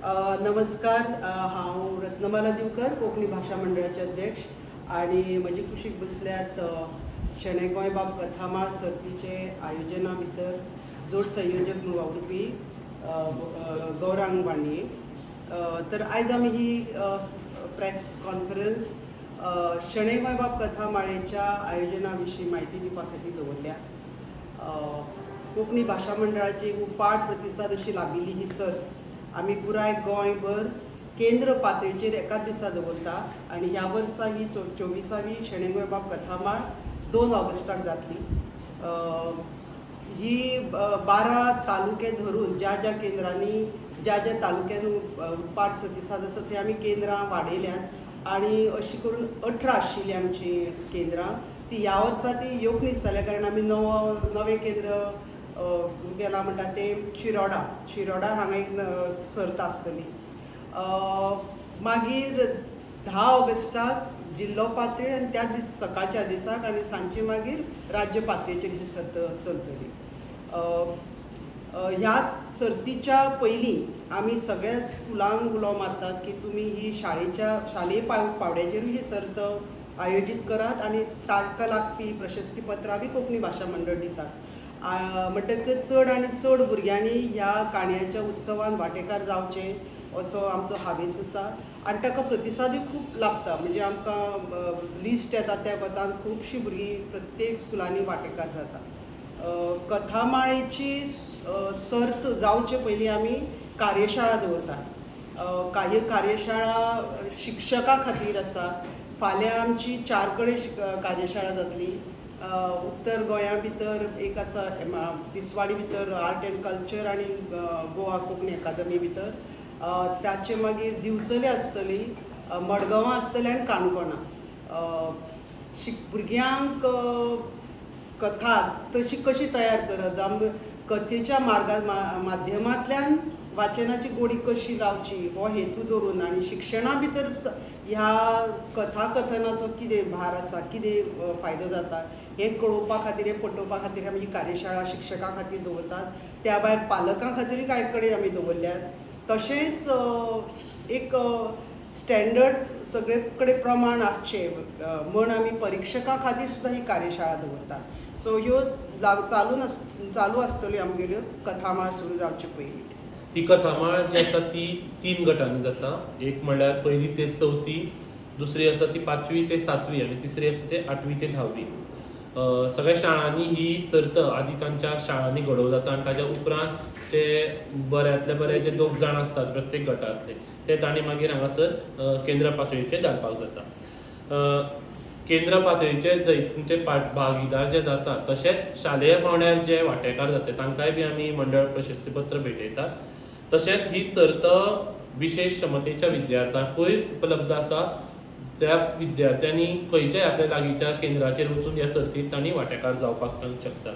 नमस्कार. हांव रत्नमाला दिवकर, कोंकणी भाशा मंडळाचे अध्यक्ष आणि म्हजे कुशीक बसल्यात शेणे गोंयबाब कथामाळ सर्तीचे आयोजना भितर जोड संयोजक म्हणून वावुरपी गौरांग वाणये. तर आयज आमी ही प्रेस कॉन्फरन्स शेणे गोंयबाब कथामाळेच्या आयोजना विशीं म्हायती दिवपा खातीर दवरल्या. कोंकणी भाशा मंडळाची उपाट प्रतिसाद अशी लाभिल्ली ही सर्त आमी पुराय गोंयभर केंद्र पातळीचेर एकाच दिसा दवरता आनी ह्या वर्सा ही 24वी शेणे गोंयबाब कथामाळ 2 ऑगस्टाक जातली. ही 12 तालुके धरून ज्या ज्या केंद्रांनी ज्या ज्या तालुक्यान उपाट प्रतिसाद आसा थंय आमी केंद्रां वाडयल्यात आनी अशी करून 18 आशिल्ली आमची केंद्रां. ती ह्या वर्सा ती येवंक जाल्या कारण आमी नवें केंद्र गेला म्हणटा ते शिरोडा हांगा एक सर्त आसतली. मागीर 10 ऑगस्टाक जिल्लो पातळी आनी त्या दीस सकाळच्या दिसाक आनी सांजची मागीर राज्य पातळीचेर ही सर्त चलतली. ह्या सर्तीच्या पयलीं आमी सगळ्या स्कुलांक उलो मारतात की तुमी ही शालेय पावड्याचेरूय ही सर्त आयोजीत करात आनी ताका लागपी प्रशस्तीपत्रां बी कोंकणी भाशा मंडळ दितात. म्हणटकच चड आनी चड भुरग्यांनी ह्या काणयाच्या उत्सवान वांटेकार जावचें असो आमचो हावेस आसा आनी ताका प्रतिसादूय खूब लागता. म्हणजे आमकां लिस्ट येता त्या कोतान खुबशीं भुरगीं प्रत्येक स्कुलांनी वांटेकार जाता. कथामाळेची सर्त जावचे पयलीं आमी कार्यशाळा दवरतात. काही कार्यशाळा शिक्षकां खातीर आसा. फाल्यां आमची 4 कडेन कार्यशाळा जातली. उत्तर गोंया भितर एक आसा तिसवाडी भितर आर्ट एंड कल्चर आनी गोवा कोंकणी अकादमी भितर. ताचे मागीर दिवचले आसतली, मडगांवां आसतली आनी काणकोणा. भुरग्यांक कथा तशी कशी तयार करप जावं कथेच्या माध्यमांतल्यान वाचनाची गोडी कशी लावची हो हेतू दवरून आनी शिक्षणा भितर ह्या कथाकथनाचो कितें भार आसा, कितें फायदो जाता हें कळोवपा खातीर, हें पटोवपा खातीर आमी ही कार्यशाळा शिक्षकां खातीर दवरतात. त्या भायर पालकां खातीरूय कांय कडेन आमी दवरल्यात. तशेंच एक स्टँडर्ड सगळे कडेन प्रमाण आसचें म्हण आमी परिक्षकां खातीर सुद्दां ही कार्यशाळा दवरतात. सो ह्यो चालू आसतल्यो आमगेल्यो कथामाळ सुरू जावचे पयलीं. ही कथामाळ जी आसा ती 3 गटांनी जाता. एक म्हणल्यार 1ली ते 4थी, दुसरी आसा ती 5वी ते 7वी आनी तिसरी आसा ते 8वी ते 10वी. सगळ्या शाळांनी ही सर्त आदी तांच्या शाळांनी घडोवं जाता आनी ताच्या उपरांत ते बऱ्यांतले बरे जे 2 जाण आसतात प्रत्येक गटांतले ते तांणी मागीर हांगासर केंद्र पातळीचेर धाडपाक जाता. केंद्र पातळीचेर जैतूचे भागीदार जे जातात तशेंच शालेय पावंड्यार जे वांटेकार जातात तांकांय बी आमी मंडळ प्रशस्तीपत्र भेटयतात. तशेंच ही सर्त विशेष क्षमतेच्या विद्यार्थ्यांकूय उपलब्ध आसा. ज्या विद्यार्थ्यांनी खंयच्याय आपल्या लागींच्या केंद्राचेर वचून ह्या सर्तींत तांणी वांटेकार जावपाक शकतात.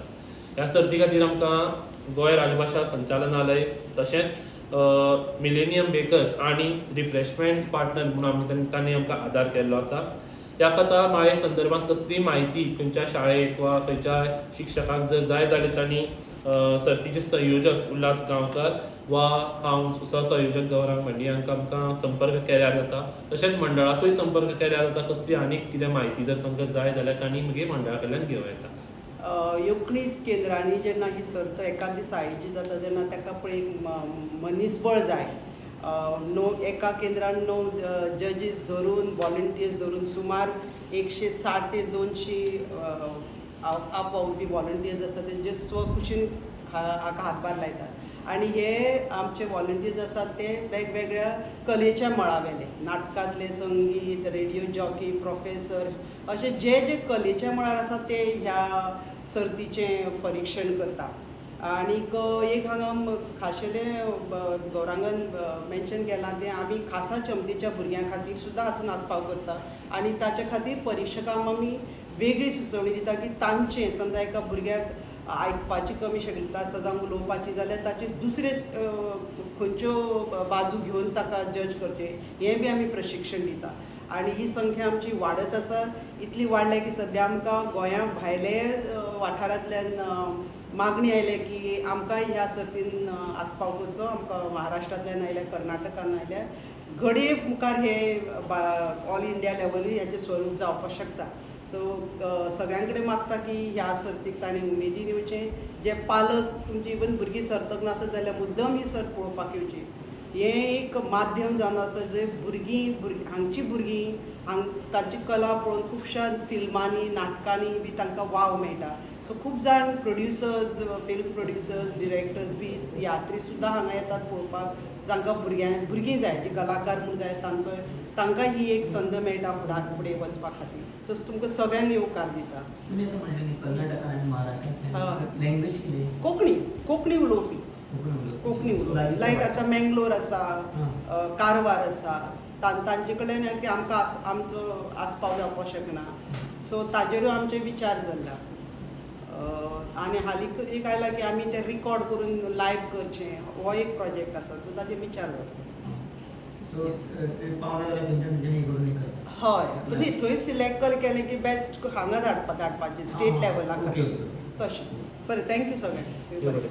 ह्या सर्ती खातीर आमकां गोंय राजभाशा संचालनालय तशेंच मिलेनियम बेकर्स आनी रिफ्रेशमेंट पार्टनर म्हणून तांणी आमकां आदार केल्लो आसा. ह्या कथा माळे संदर्भात कसलीय म्हायती खंयच्या शाळेक वा खंयच्या शिक्षकांक जर जाय जाल्यार तांणी सर्तीचे संयोजक उल्हास गांवकार वा हांव सहसंयोजक गौरांग वाणये हांकां आमकां संपर्क केल्यार जाता. तशेंच मंडळाकूय संपर्क केल्यार जाता. कसली आनीक कितें म्हायती जर तांकां जाय जाल्यार तांणी मागीर मंडळा कडल्यान घेवं येता. 19 केंद्रांनी जेन्ना ही सर्त एकाच दिसा आयोजीत जाता तेन्ना ताका पळय मनीसबळ जाय. एका केंद्रान 9 जजीस धरून वॉलंटियर्स धरून सुमार 160 ते 200 आपवावपी वॉलंटियर्स आसा तेंचे स्वखुशीन हाका हातभार लायतात. आनी हे आमचे वॉलंटियर्स आसात ते वेगवेगळ्या कलेच्या मळावेले, नाटकांतले, संगीत, रेडिओ जॉकी, प्रोफेसर अशे जे जे कलेच्या मळार आसा ते ह्या सर्तीचें परीक्षण करता. आनीक एक हांगा खाशेलें गौरांगान मेन्शन केलां तें आमी खासा चमतेच्या भुरग्यां खातीर सुद्दां हातूंत आस्पाव करता आनी ताचे खातीर परिक्षकांक आमी वेगळी सुचोवणी दिता की तांचें समजा एका भुरग्याक आयकपाची कमी शक्यता आसा जावं उलोवपाची जाल्यार ताचे दुसरे खंयच्यो बाजू घेवन ताका जज करचें हें बी आमी प्रशिक्षण दिता. आनी ही संख्या आमची वाडत आसा. इतली वाडल्या की सद्या आमकां गोंया भायले वाठारांतल्यान मागणी आयले की आमकां ह्या सर्तीन आस्पाव करचो, आमकां महाराष्ट्रांतल्यान आयल्या, कर्नाटकान आयल्या, घडये मुखार हे ऑल इंडिया लेवलूय हेचें स्वरूप जावपाक शकता. सो सगळ्यां कडेन मागता की ह्या सर्तीक ताणें उमेदीन येवचें. जे पालक तुमची इवन भुरगीं सर्तक नासत जाल्यार मुद्दम ही सर्त पळोवपाक येवची. हें एक माध्यम जावन आसा जंय हांगची भुरगीं तांची कला पळोवन खुबश्या फिल्मांनी, नाटकांनी बी तांकां वाव मेळटा. सो खूब जाण प्रोड्युसर्स, फिल्म प्रोड्युसर्स, डिरेक्टर्स बी, तियात्री सुद्दां हांगा येतात पळोवपाक, जांकां भुरगीं जाय, जे कलाकार म्हूण जाय तांकां ही एक संद मेळटा फुडें वचपा खातीर. सो तुमकां सगळ्यांक येवकार दिता. तुमी आतां म्हणलें न्ही कर्नाटका आनी महाराष्ट्रांतल्यान लँग्वेज कितें? कोंकणी उलोवपी. कोंकणी उलोवपी. लायक आतां मेंगलोर आसा, कारवार आसा, तांचे कडल्यान की आमकां आमचो आस्पाव जावपाक शकना. सो ताजेरूय आमचे विचार जाल्ला. आनी हालीं एक आयला की आमी तें रिकॉर्ड करून लायव्ह करचें, हो एक प्रोजेक्ट आसा. सो ताजे विचार जाता. सो ते पावना जाल्यार थंयच्यान तेंच्यांनी करून एक करता. हय, न्ही थंय सिलेक्ट केलें की बेस्ट हांगा धाडपाचें स्टेट लेवला खातीर तशें. बरें, थँक्यू सगळ्यांक. बरें.